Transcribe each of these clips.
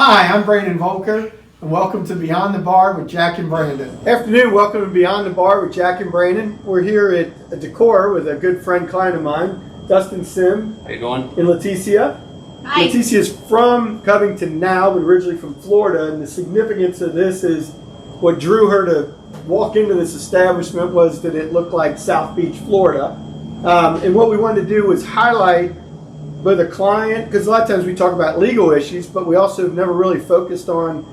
Hi, I'm Brandon Volker, and welcome to Beyond the Bar with Jack and Brandon. Afternoon, welcome to Beyond the Bar with Jack and Brandon. We're here at dEcORa with a good friend, client of mine, Dustin Sim. How you doing? And Leticia. Hi. Leticia's from Covington now, but originally from Florida, and the significance of this is what drew her to walk into this establishment was that it looked like South Beach, Florida. And what we wanted to do was highlight both a client, because a lot of times we talk about legal issues, but we also have never really focused on,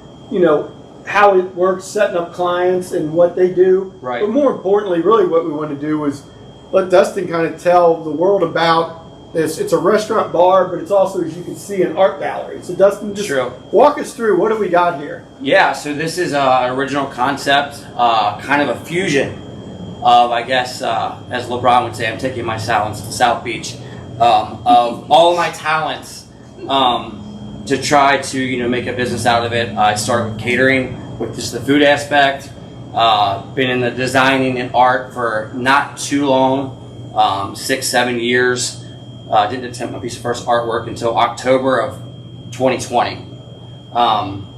how it works, setting up clients and what they do. Right. But more importantly, really what we want to do was let Dustin kind of tell the world about this. It's a restaurant bar, but it's also, as you can see, an art gallery. So Dustin, just walk us through, what do we got here? Yeah, so this is an original concept, kind of a fusion of, I guess, as LeBron would say, I'm taking my talents to South Beach, of all of my talents to try to, make a business out of it. I started with catering, with just the food aspect, been in the designing and art for not too long, 6-7 years. Didn't attempt my piece of first artwork until October of 2020.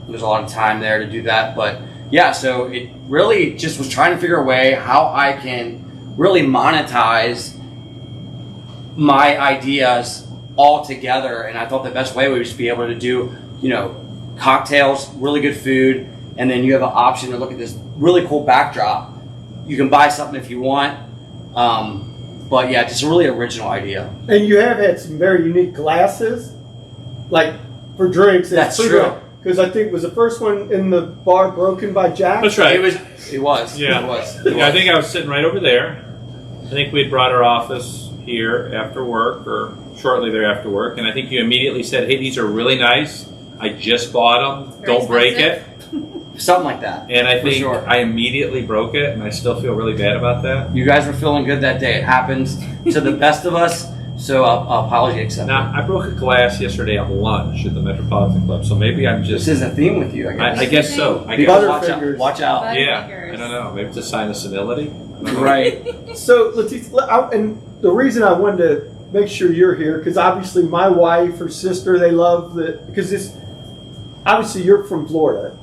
There's a lot of time there to do that, but yeah, so it really just was trying to figure a way how I can really monetize my ideas all together, and I thought the best way would just be able to do, cocktails, really good food, and then you have an option to look at this really cool backdrop. You can buy something if you want. But yeah, just a really original idea. And you have had some very unique glasses, like for drinks. That's true. Because I think was the first one in the bar broken by Jack. That's right. It was. Yeah. It was. Yeah, I think I was sitting right over there. I think we had brought our office here after work or shortly thereafter work, and I think you immediately said, "Hey, these are really nice. I just bought them. Don't break it." Something like that. And I think sure. I immediately broke it, and I still feel really bad about that. You guys were feeling good that day. It happens to the best of us, so apology accepted. Now, I broke a glass yesterday at lunch at the Metropolitan Club, so maybe I'm just... This is a theme with you, I guess. I guess so. I People guess. watch out. Yeah, I don't know. Maybe it's a sign of senility. Right. So, Leticia, and the reason I wanted to make sure you're here, because obviously my wife, her sister, they love because this, obviously you're from Florida.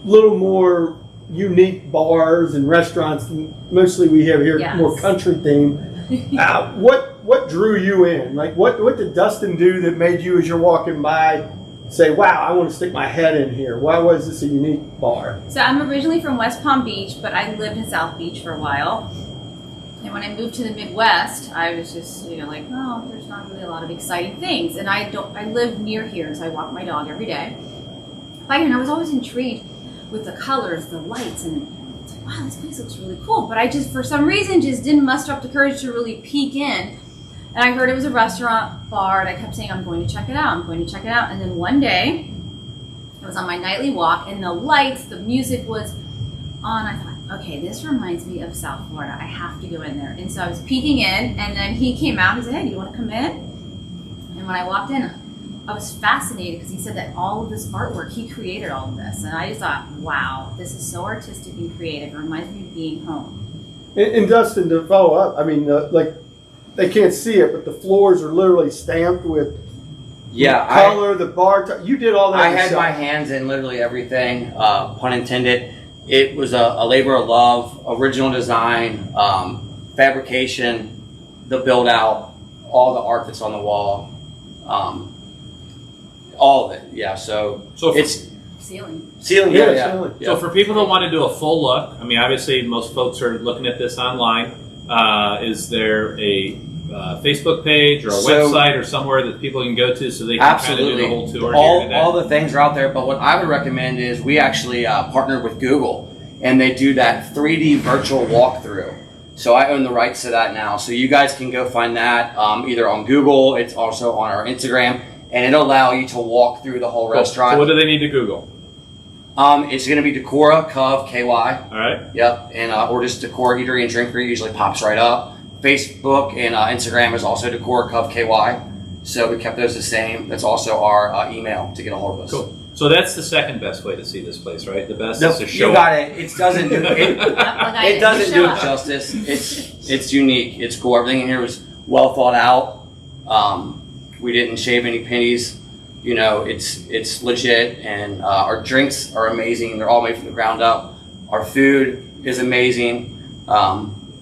Little more unique bars and restaurants than mostly we have here, Yes. more country theme. What drew you in? Like what did Dustin do that made you, as you're walking by, say, wow, I want to stick my head in here? Why was this a unique bar? So I'm originally from West Palm Beach, but I lived in South Beach for a while. And when I moved to the Midwest, I was just, like, oh, there's not really a lot of exciting things. And I live near here, so I walk my dog every day. But I was always intrigued with the colors, the lights, and it's like, wow, this place looks really cool. But I just, for some reason, just didn't muster up the courage to really peek in. And I heard it was a restaurant bar, and I kept saying, I'm going to check it out, I'm going to check it out. And then one day, I was on my nightly walk, and the lights, the music was on. I thought, okay, this reminds me of South Florida. I have to go in there. And so I was peeking in, and then he came out and said, hey, do you want to come in? And when I walked in, I was fascinated because he said that all of this artwork, he created all of this. And I just thought, wow, this is so artistic and creative. It reminds me of being home. And Dustin, to follow up, I mean, they can't see it, but the floors are literally stamped with color, the bar. You did all that I yourself. had my hands in literally everything, pun intended. It was a labor of love, original design, fabrication, the build out, all the art that's on the wall. All of it, yeah. So it's Ceiling. yeah. So for people that want to do a full look, I mean, obviously most folks are looking at this online. Is there a Facebook page or a website or somewhere that people can go to so they can kind of do the whole tour? All the things are out there, but what I would recommend is we actually partnered with Google, and they do that 3D virtual walkthrough. So I own the rights to that now. So you guys can go find that either on Google. It's also on our Instagram. And it'll allow you to walk through the whole restaurant. So what do they need to Google? It's going to be dEcORa, Cov, KY. All right. Yep. And or just dEcORa Eatery and Drinkery usually pops right up. Facebook and Instagram is also dEcORa, Cov, KY. So we kept those the same. That's also our email to get a hold of us. Cool. So that's the second best way to see this place, right? The best is to show you got it. It doesn't do it doesn't do it up. justice. It's unique. It's cool. Everything in here was well thought out. We didn't shave any pennies. it's legit, and our drinks are amazing. They're all made from the ground up. Our food is amazing.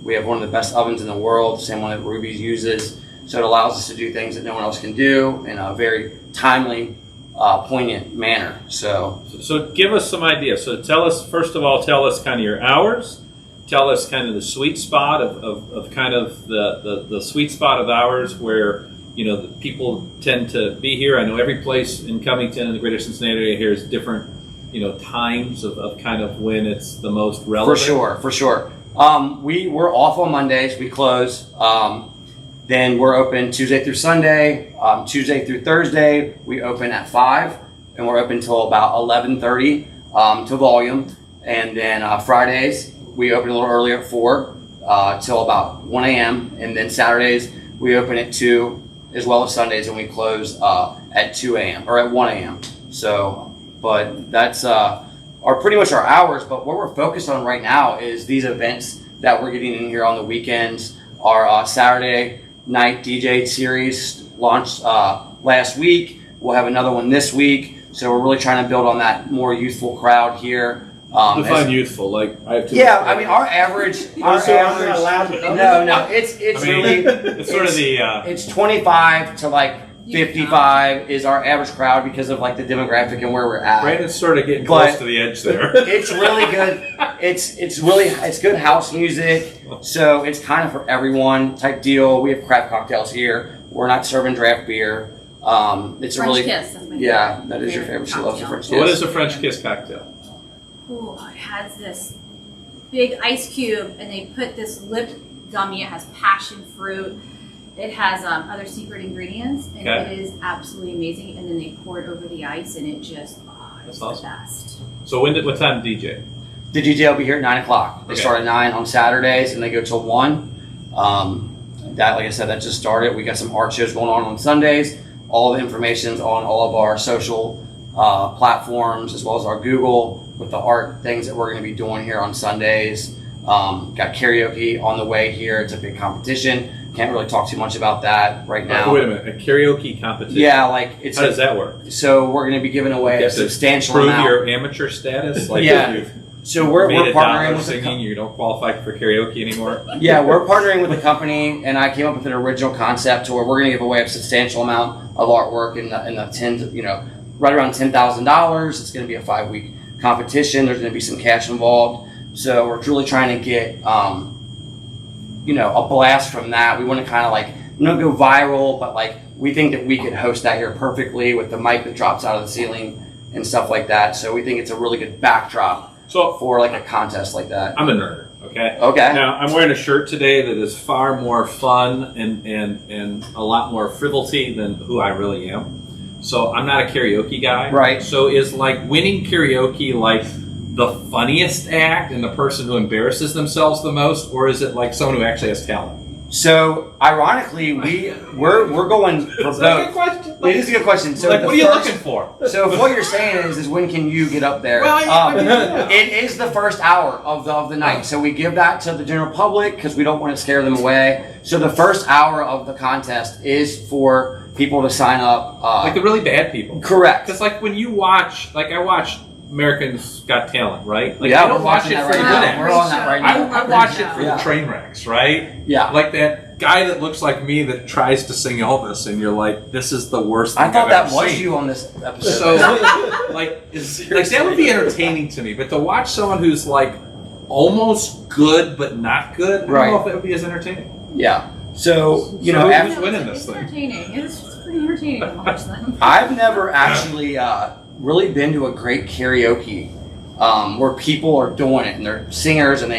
We have one of the best ovens in the world, the same one that Ruby's uses. So it allows us to do things that no one else can do in a very timely, poignant manner. So give us some ideas. So first of all, tell us kind of your hours. Tell us kind of the sweet spot of kind of the sweet spot of hours where, the people tend to be here. I know every place in Covington and the greater Cincinnati area here is different, times of kind of when it's the most relevant. For sure. We're off on Mondays. We close. Then we're open Tuesday through Sunday. Tuesday through Thursday, we open at 5, and we're open till about 11:30 to volume. And then Fridays, we open a little earlier at 4 till about 1 a.m. And then Saturdays, we open at 2, as well as Sundays, and we close at 2 a.m. or at 1 a.m. So, but that's pretty much our hours. But what we're focused on right now is these events that we're getting in here on the weekends. Our Saturday night DJ series launched last week. We'll have another one this week. So we're really trying to build on that more youthful crowd here. Define youthful, like I have to. Yeah, I mean our average. I'm not allowed to come. No, it's really it's sort of the. It's 25 to like 55 is our average crowd because of like the demographic and where we're at. Brandon's sort of getting close to the edge there. It's really good. It's good house music. So it's kind of for everyone type deal. We have craft cocktails here. We're not serving draft beer. It's French a really kiss. That's my that is your favorite. She loves the French kiss. What is a French kiss cocktail? Oh, it has this big ice cube, and they put this lip gummy. It has passion fruit. It has other secret ingredients, and it is absolutely amazing. And then they pour it over the ice, and it just it's awesome. The best. So what time DJ? The DJ will be here at 9 o'clock. They start at 9 on Saturdays, and they go till 1. That, like I said, that just started. We got some art shows going on Sundays. All the information's on all of our social platforms, as well as our Google, with the art things that we're going to be doing here on Sundays. Got karaoke on the way here. It's a big competition. Can't really talk too much about that right now. Wait a minute, a karaoke competition? Yeah, like it's. How does that work? So we're going to be giving away a substantial prove amount. Your amateur status? Like So we're partnering with singing. You don't qualify for karaoke anymore. Yeah, we're partnering with a company, and I came up with an original concept to where we're going to give away a substantial amount of artwork in the tens, right around $10,000. It's going to be a 5-week competition. There's going to be some cash involved. So we're really trying to get, a blast from that. We want to kind of go viral, but we think that we could host that here perfectly with the mic that drops out of the ceiling and stuff like that. So we think it's a really good backdrop for a contest like that. I'm a nerd. Okay. Now I'm wearing a shirt today that is far more fun and a lot more frivolity than who I really am. So I'm not a karaoke guy. Right. So is winning karaoke the funniest act and the person who embarrasses themselves the most, or is it someone who actually has talent? So ironically, we're going for both. That a good question? It is a good question. So what are you looking for? So if what you're saying is when can you get up there? Well, it is the first hour of the night. So we give that to the general public because we don't want to scare them away. So the first hour of the contest is for people to sign up. The really bad people. Correct. Because when you watch, I watch Americans Got Talent, right? We're I don't watch it that for the right good now. We're on that right now. I watch it for the train wrecks, right? Yeah. That guy that looks like me that tries to sing Elvis, and you're like, this is the worst thing I thought I've that ever was seen. you on this episode. So, that would be entertaining to me. But to watch someone who's almost good but not good, I don't know if that would be as entertaining. Yeah. So who's winning this thing? Entertaining. It's pretty entertaining to watch them. I've never actually really been to a great karaoke where people are doing it and they're singers and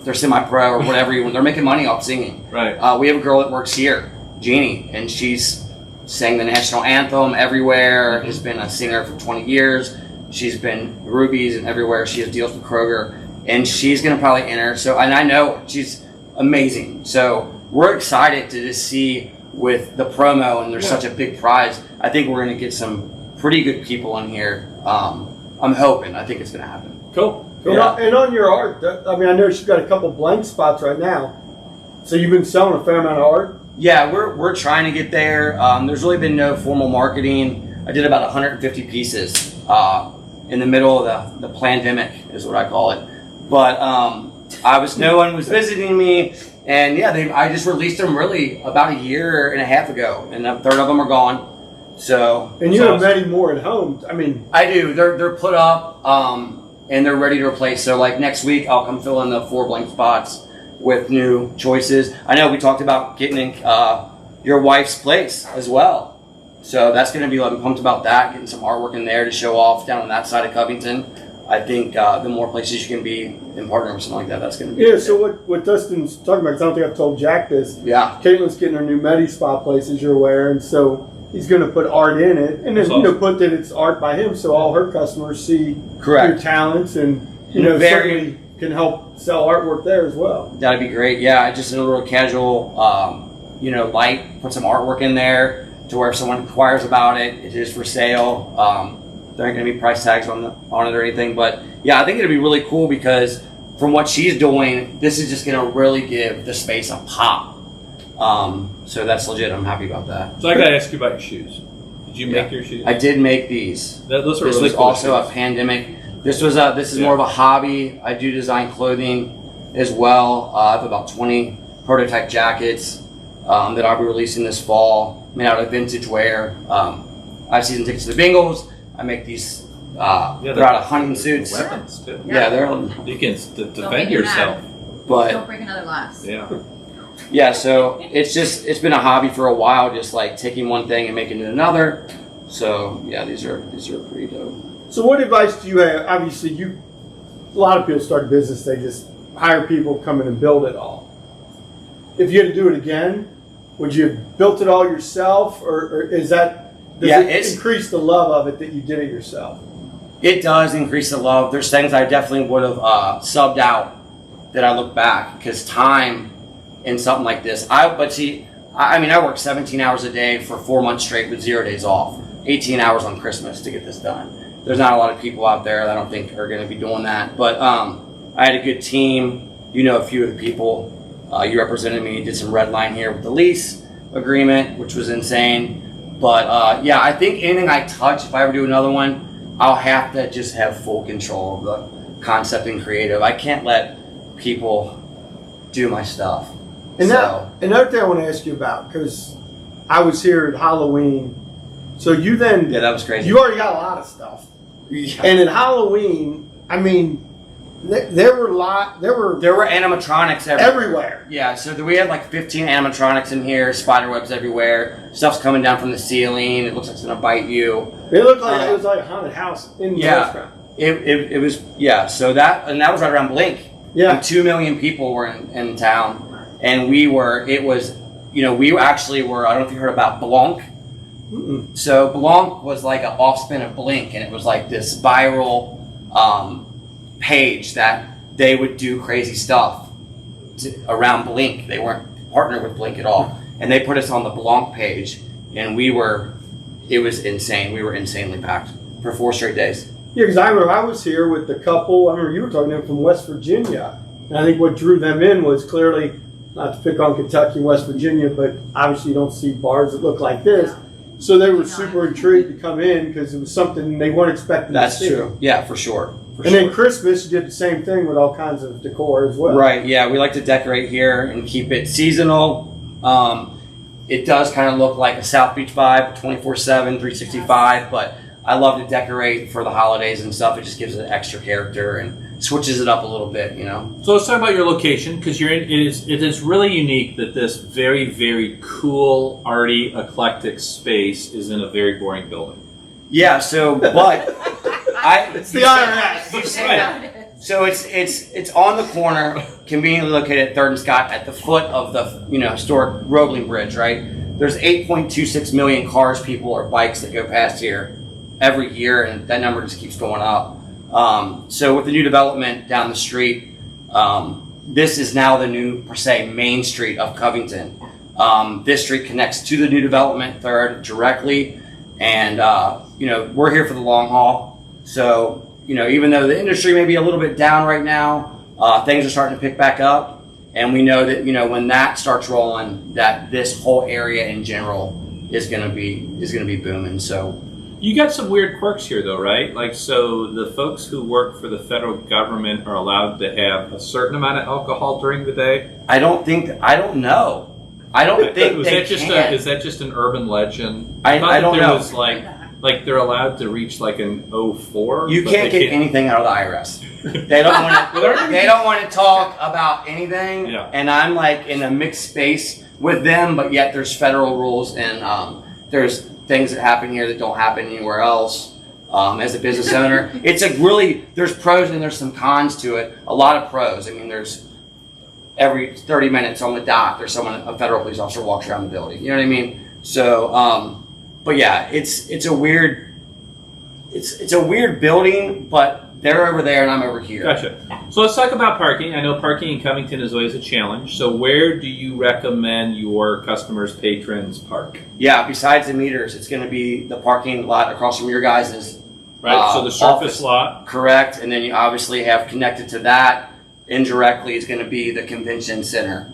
they're semi-pro or whatever. They're making money off singing. Right. We have a girl that works here, Jeannie, and she's sang the national anthem everywhere. Has been a singer for 20 years. She's been Ruby's and everywhere. She has deals with Kroger, and she's gonna probably enter. So, and I know she's amazing. So we're excited to just see with the promo, and there's such a big prize. I think we're gonna get some pretty good people in here. I'm hoping. I think it's gonna happen. Cool. Yeah. And on your art, I know she's got a couple blank spots right now. So you've been selling a fair amount of art? Yeah, we're trying to get there. There's really been no formal marketing. I did about 150 pieces in the middle of the pandemic, is what I call it. But no one was visiting me, and I just released them really about a year and a half ago, and a third of them are gone. So, and you have many more at home. I mean, I do. They're put up, and they're ready to replace. So, like next week, I'll come fill in the 4 blank spots with new choices. I know we talked about getting in your wife's place as well. So that's going to be, I'm pumped about that, getting some artwork in there to show off down on that side of Covington. I think the more places you can be in partner with something like that, that's going to be yeah. So what Dustin's talking about, because I don't think I've told Jack this. Yeah. Caitlin's getting her new Medi Spa place, as you're aware, and so he's going to put art in it, and then put that it's art by him, so all her customers see your talents, and certainly can help sell artwork there as well. That'd be great. Yeah, just a little casual, light. Put some artwork in there to where if someone inquires about it, it is for sale. There aren't going to be price tags on it or anything, but yeah, I think it'd be really cool because from what she's doing, this is just going to really give the space a pop. So that's legit. I'm happy about that. So I got to ask you about your shoes. Did you make your shoes? I did make these. Those are this really was cool also shoes. a pandemic. This is more of a hobby. I do design clothing as well. I have about 20 prototype jackets that I'll be releasing this fall, made out of vintage wear. I have season tickets to the Bengals. I make these. They're out of hunting suits. Weapons too. Yeah, they're. You can defend yourself. But don't break another glass. Yeah. Yeah, so it's been a hobby for a while, just like taking one thing and making it another. So yeah, these are pretty dope. So what advice do you have? Obviously, a lot of people start a business, they just hire people, come in and build it all. If you had to do it again, would you have built it all yourself, or is that does it increase the love of it that you did it yourself? It does increase the love. There's things I definitely would have subbed out that I look back because time in something like this. I work 17 hours a day for 4 months straight with 0 days off, 18 hours on Christmas to get this done. There's not a lot of people out there that I don't think are going to be doing that. But I had a good team. A few of the people. You represented me. Did some red line here with the lease agreement, which was insane. But I think anything I touch, if I ever do another one, I'll have to just have full control of the concept and creative. I can't let people do my stuff. And another thing I want to ask you about, because I was here at Halloween, so you then that was crazy. You already got a lot of stuff, and at Halloween, I mean, there were animatronics everywhere. Yeah, so we had like 15 animatronics in here, spider webs everywhere, stuff's coming down from the ceiling. It looks like it's gonna bite you. It looked like it was like a haunted house in the restaurant. It was So that was right around Blink. Yeah, and 2 million people were in town, and we actually were. I don't know if you heard about Blanc. Mm-mm. So Blanc was like an offspin of Blink, and it was like this viral page that they would do crazy stuff around Blink. They weren't partnered with Blink at all, and they put us on the Blanc page, and it was insane. We were insanely packed for 4 straight days. Yeah, because I remember I was here with the couple. I remember you were talking to them from West Virginia, and I think what drew them in was clearly, not to pick on Kentucky and West Virginia, but obviously you don't see bars that look like this. So they were super intrigued to come in because it was something they weren't expecting to see. That's true. Yeah, for sure. Then Christmas, you did the same thing with all kinds of decor as well. Right, yeah. We like to decorate here and keep it seasonal. It does kind of look like a South Beach vibe, 24/7, 365, but I love to decorate for the holidays and stuff. It just gives it extra character and switches it up a little bit, So let's talk about your location, because it is really unique that this very, very cool, arty, eclectic space is in a very boring building. Yeah, it's the IRS. You say that. So it's on the corner, conveniently located at 3rd and Scott, at the foot of the historic Roebling Bridge. Right, there's 8.26 million cars, people, or bikes that go past here every year, and that number just keeps going up. So with the new development down the street, this is now the new, per se, main street of Covington. This street connects to the new development, 3rd, directly, and we're here for the long haul. So even though the industry may be a little bit down right now, things are starting to pick back up, and we know that when that starts rolling, that this whole area in general is going to be booming. So You got some weird quirks here, though, right? Like, so the folks who work for the federal government are allowed to have a certain amount of alcohol during the day. I don't know. I don't think Was they that just can. is that just an urban legend? I thought don't there know. Was like they're allowed to reach like an 04. You but can't they get anything out of the IRS. They don't want to. They don't want to talk about anything. Yeah. And I'm like in a mixed space with them, but yet there's federal rules and there's things that happen here that don't happen anywhere else. As a business owner, it's there's pros and there's some cons to it. A lot of pros. I mean, there's every 30 minutes on the dot, there's a federal police officer walks around the building. You know what I mean? So, but yeah, it's a weird building, but they're over there and I'm over here. Gotcha. So let's talk about parking. I know parking in Covington is always a challenge. So where do you recommend your customers, patrons park? Yeah, besides the meters, it's going to be the parking lot across from your guys'. Right. So the surface office. lot. Correct. And then you obviously have connected to that indirectly is going to be the convention center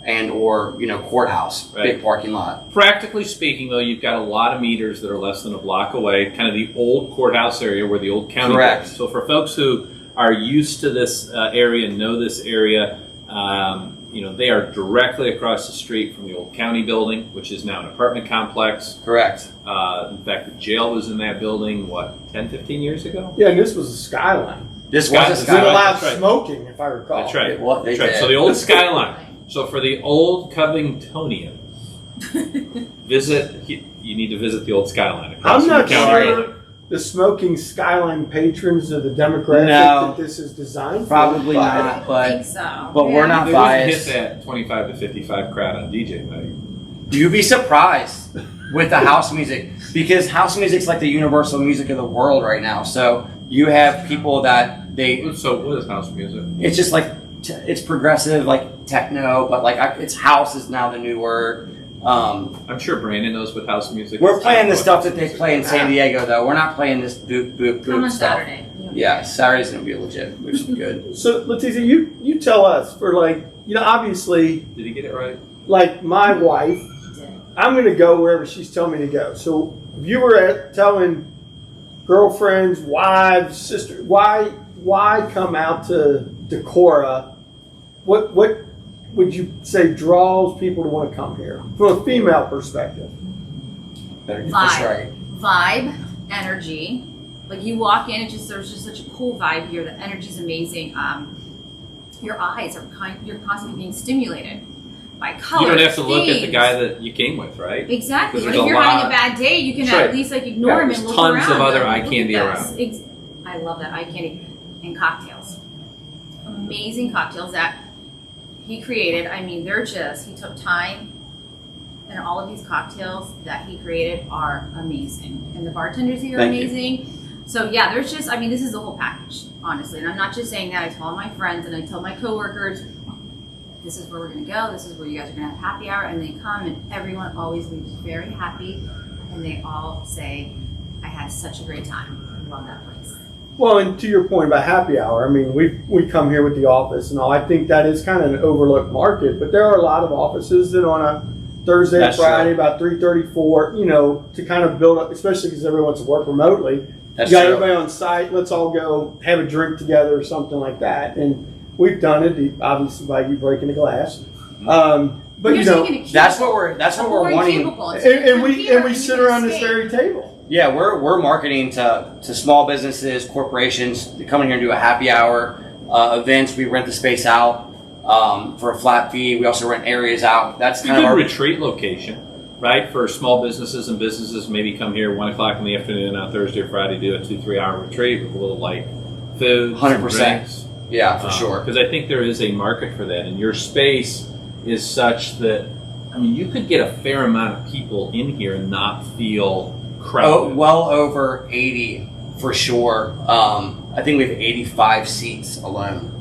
and or courthouse, Right. big parking lot. Practically speaking, though, you've got a lot of meters that are less than a block away, kind of the old courthouse area where the old county Correct. was. So for folks who are used to this area and know this area, they are directly across the street from the old county building, which is now an apartment complex. Correct. In fact, the jail was in that building, 10, 15 years ago? Yeah, and this was a Skyline. This Sky- was a It allowed skyline. That's right. smoking, if I recall. That's right. What they That's right. did. So the old Skyline. So for the old Covingtonians, you need to visit the old Skyline. across I'm from the not county sure building. the smoking Skyline patrons are the demographic No. that this is designed for. Probably but- not, I don't but think so. but we're not They wouldn't hit biased. that 25 to 55 crowd on DJ night. You'd be surprised with the house music because house music's like the universal music of the world right now. So you have people that So what is house music? it's just like it's progressive, like techno, but it's house is now the new word. I'm sure Brandon knows what house music We're is. playing the What stuff house that they music play in is. San Diego, though. We're not playing this boop boop Come boop on stuff. Saturday. Yeah, Saturday's gonna be legit, which is good. So, Leticia, you tell us for obviously, Did he get it right? like my wife, I'm going to go wherever she's telling me to go. So if you were telling girlfriends, wives, sisters, why come out to dEcORa? What would you say draws people to want to come here from a female perspective? Better get this right. Vibe, energy. Like you walk in, there's just such a cool vibe here. The energy's amazing. Your eyes you're constantly being stimulated by color. You don't have to look at the themes. guy that you came with, right? Exactly. Because But there's if a you're having lot- a bad day, you can That's right. at least ignore him and there's look tons around. of other Go, eye "Look candy at around." this." I love that eye candy and cocktails. Amazing cocktails that he created. I mean, he took time, and all of these cocktails that he created are amazing. And the bartenders here are Thank you. amazing. So yeah, this is the whole package, honestly. And I'm not just saying that. I tell all my friends and I tell my coworkers, this is where we're going to go. This is where you guys are going to have happy hour. And they come and everyone always leaves very happy. And they all say, I had such a great time. I love that place. Well, and to your point about happy hour, I mean, we come here with the office and all. I think that is kind of an overlooked market, but there are a lot of offices that on a Thursday, That's Friday, true. about 3:34, to kind of build up, especially because everyone wants to work remotely. That's You got true. everybody on site. Let's all go have a drink together or something like that. And we've done it, obviously, by you breaking a glass. But You're taking a cubicle, That's what we're a boring wanting. cubicle. It's and come we here and we you sit can around this escape. very table. Yeah, we're marketing to small businesses, corporations to come in here and do a happy hour events. We rent the space out for a flat fee. We also rent areas out. That's It's a kind of good our retreat location, right? For small businesses and businesses, maybe come here 1 o'clock in the afternoon on Thursday or Friday, do a 2-3 hour retreat with a little light food, 100%. Yeah, for sure. Because I think there is a market for that, and your space is such that you could get a fair amount of people in here and not feel crowded. Oh, well over 80 for sure. I think we have 85 seats alone,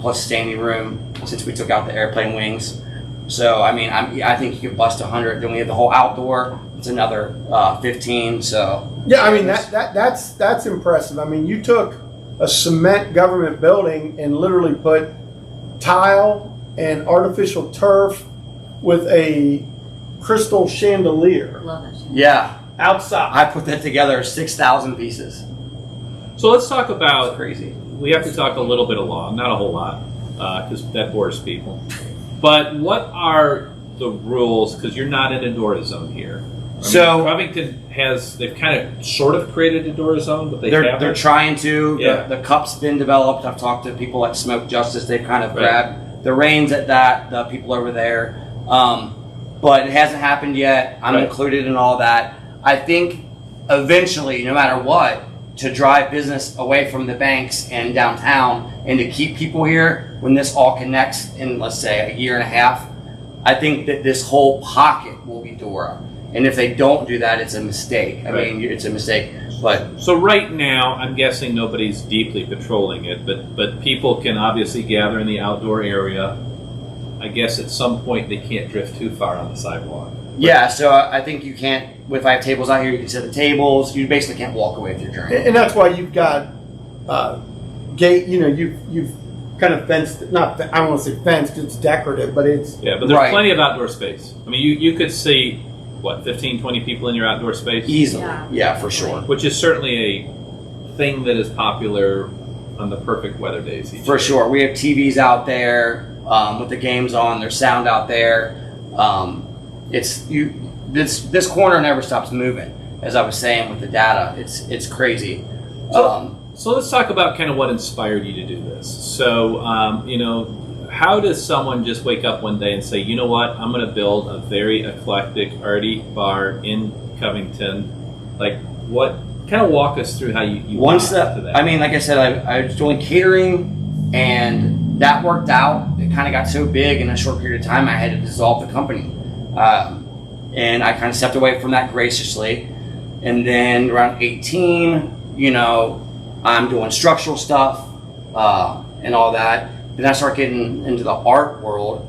plus standing room since we took out the airplane wings. So I think you could bust 100. Then we have the whole outdoor. It's another 15. So Yeah, I mean that's impressive. I mean, you took a cement government building and literally put tile and artificial turf with a crystal chandelier. Love that shit. yeah, outside. I put that together 6,000 pieces. So let's talk It's about. crazy. We have to talk a little bit of law, not a whole lot, because that bores people. But what are the rules? Because you're not in a DECORa zone here. So Covington they've kind of sort of created a DECORa zone, but they're trying to. Yeah. The cup's been developed. I've talked to people like Smoke Justice. They've kind of grabbed the reins at that. The people over there, but it hasn't happened yet. I'm included in all that. I think eventually, no matter what, to drive business away from the banks and downtown, and to keep people here when this all connects in, let's say, a year and a half, I think that this whole pocket will be DECORa. And if they don't do that, it's a mistake. I mean, it's a mistake. But so right now, I'm guessing nobody's deeply patrolling it, but people can obviously gather in the outdoor area. I guess at some point they can't drift too far on the sidewalk. yeah, so I think you can't. If I have tables out here, you can set the tables. You basically can't walk away with your drink. And that's why you've got gate. You know, you've kind of fenced. Not I don't want to say fenced. It's decorative, but it's Yeah, but there's plenty of outdoor space. I mean, you could see, 15, 20 people in your outdoor space? Easily. Yeah. Yeah, for sure. Which is certainly a thing that is popular on the perfect weather days. For sure. We have TVs out there with the games on. There's sound out there. This corner never stops moving. As I was saying with the data, it's crazy. So let's talk about kind of what inspired you to do this. So, how does someone just wake up one day and say, you know what, I'm going to build a very eclectic, arty bar in Covington? Like, what? Kind of walk us through how you One got step. to that. I mean, like I said, I was doing catering, and that worked out. It kind of got so big in a short period of time, I had to dissolve the company. And I kind of stepped away from that graciously. And then around 18, I'm doing structural stuff and all that. Then I start getting into the art world,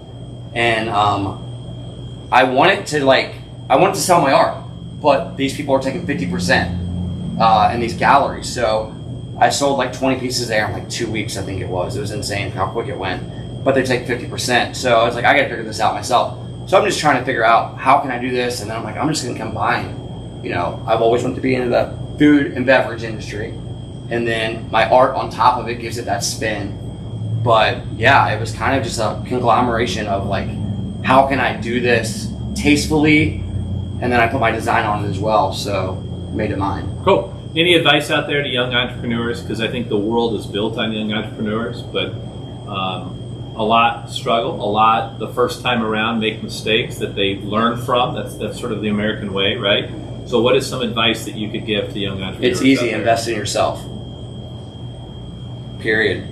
and I wanted to sell my art, but these people are taking 50% in these galleries. So I sold like 20 pieces there in like 2 weeks, I think it was. It was insane how quick it went. But they take 50%. So I was like, I got to figure this out myself. So I'm just trying to figure out how can I do this, and then I'm like, I'm just going to combine. I've always wanted to be into the food and beverage industry, and then my art on top of it gives it that spin. But yeah, it was kind of just a conglomeration of like, how can I do this tastefully? And then I put my design on it as well, so made it mine. Cool. Any advice out there to young entrepreneurs? Because I think the world is built on young entrepreneurs, but a lot struggle, a lot the first time around make mistakes that they learn from. That's sort of the American way, right? So what is some advice that you could give to young entrepreneurs? It's easy, invest in yourself. Period.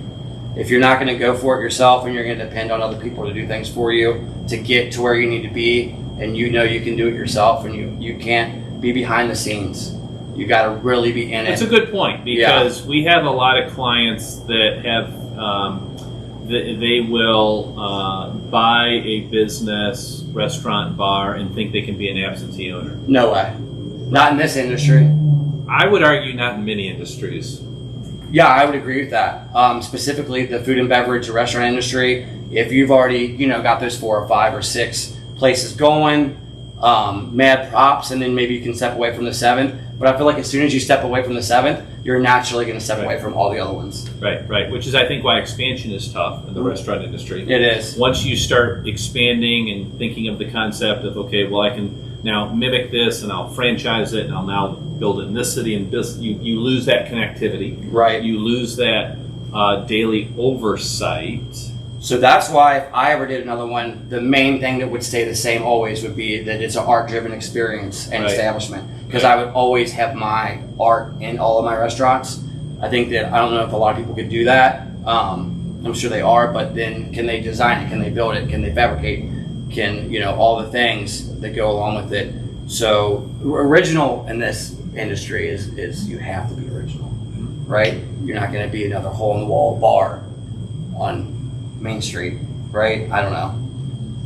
If you're not going to go for it yourself and you're going to depend on other people to do things for you to get to where you need to be, and you can do it yourself, and you can't be behind the scenes. You got to really be in it. It's a good point, because we have a lot of clients that have they will buy a business, restaurant, bar, and think they can be an absentee owner. No way. Not in this industry. I would argue not in many industries. Yeah, I would agree with that. Specifically, the food and beverage or restaurant industry. If you've already, got those 4 or 5 or 6 places going, mad props, and then maybe you can step away from the 7th. But I feel like as soon as you step away from the 7th, you're naturally going to step away from all the other ones. Right. Which is, I think, why expansion is tough in the restaurant industry. It is. Once you start expanding and thinking of the concept of, okay, well, I can now mimic this and I'll franchise it and I'll now build it in this city and this, you lose that connectivity. Right. You lose that daily oversight. So that's why if I ever did another one, the main thing that would stay the same always would be that it's an art-driven experience and establishment. Because I would always have my art in all of my restaurants. I think that, I don't know if a lot of people could do that. I'm sure they are, but then can they design it? Can they build it? Can they fabricate? Can, all the things that go along with it. So original in this industry is you have to be original, right? You're not going to be another hole-in-the-wall bar on Main Street, right? I don't know.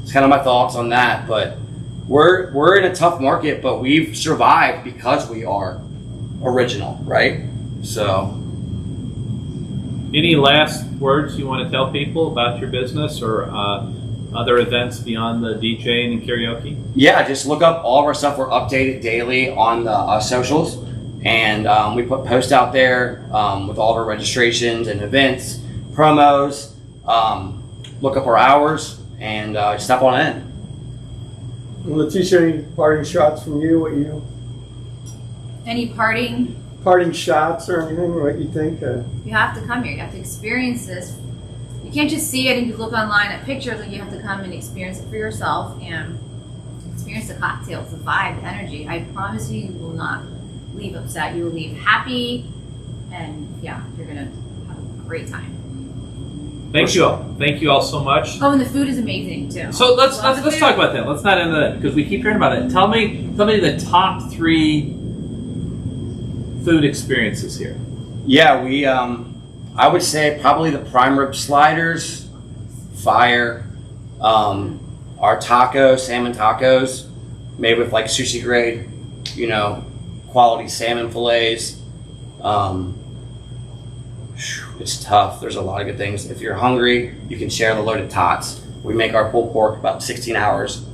It's kind of my thoughts on that, but we're in a tough market, but we've survived because we are original, right? So, any last words you want to tell people about your business, or other events beyond the DJing and karaoke? Yeah, just look up all of our stuff. We're updated daily on the socials, and we put posts out there with all of our registrations and events, promos. Look up our hours and step on in. Letitia, any parting shots from you? Any parting? Parting shots or anything? What you think? You have to come here. You have to experience this. You can't just see it and you look online at pictures. Like, you have to come and experience it for yourself and experience the cocktails, the vibe, the energy. I promise you, you will not leave upset. You will leave happy, and yeah, you're gonna have a great time. Thank you all. Thank you all so much. Oh, and the food is amazing too. So let's Love the talk food. about that. Let's not end that because we keep hearing about it. Tell me the top 3 food experiences here. Yeah, we I would say probably the prime rib sliders, fire, our tacos, salmon tacos, made with like sushi grade, quality salmon fillets. It's tough. There's a lot of good things. If you're hungry, you can share the loaded tots. We make our pulled pork about 16 hours.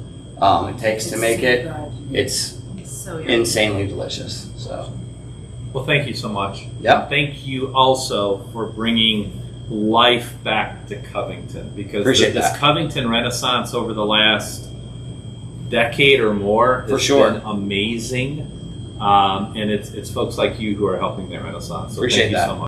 It takes to make it. It's so yummy. insanely delicious. So, Well, thank you so much. Yep. Thank you also for bringing life back to Covington, because Appreciate this that. Covington Renaissance over the last decade or more For has sure. been amazing. And it's folks like you who are helping that Renaissance. So Appreciate thank you that. so much.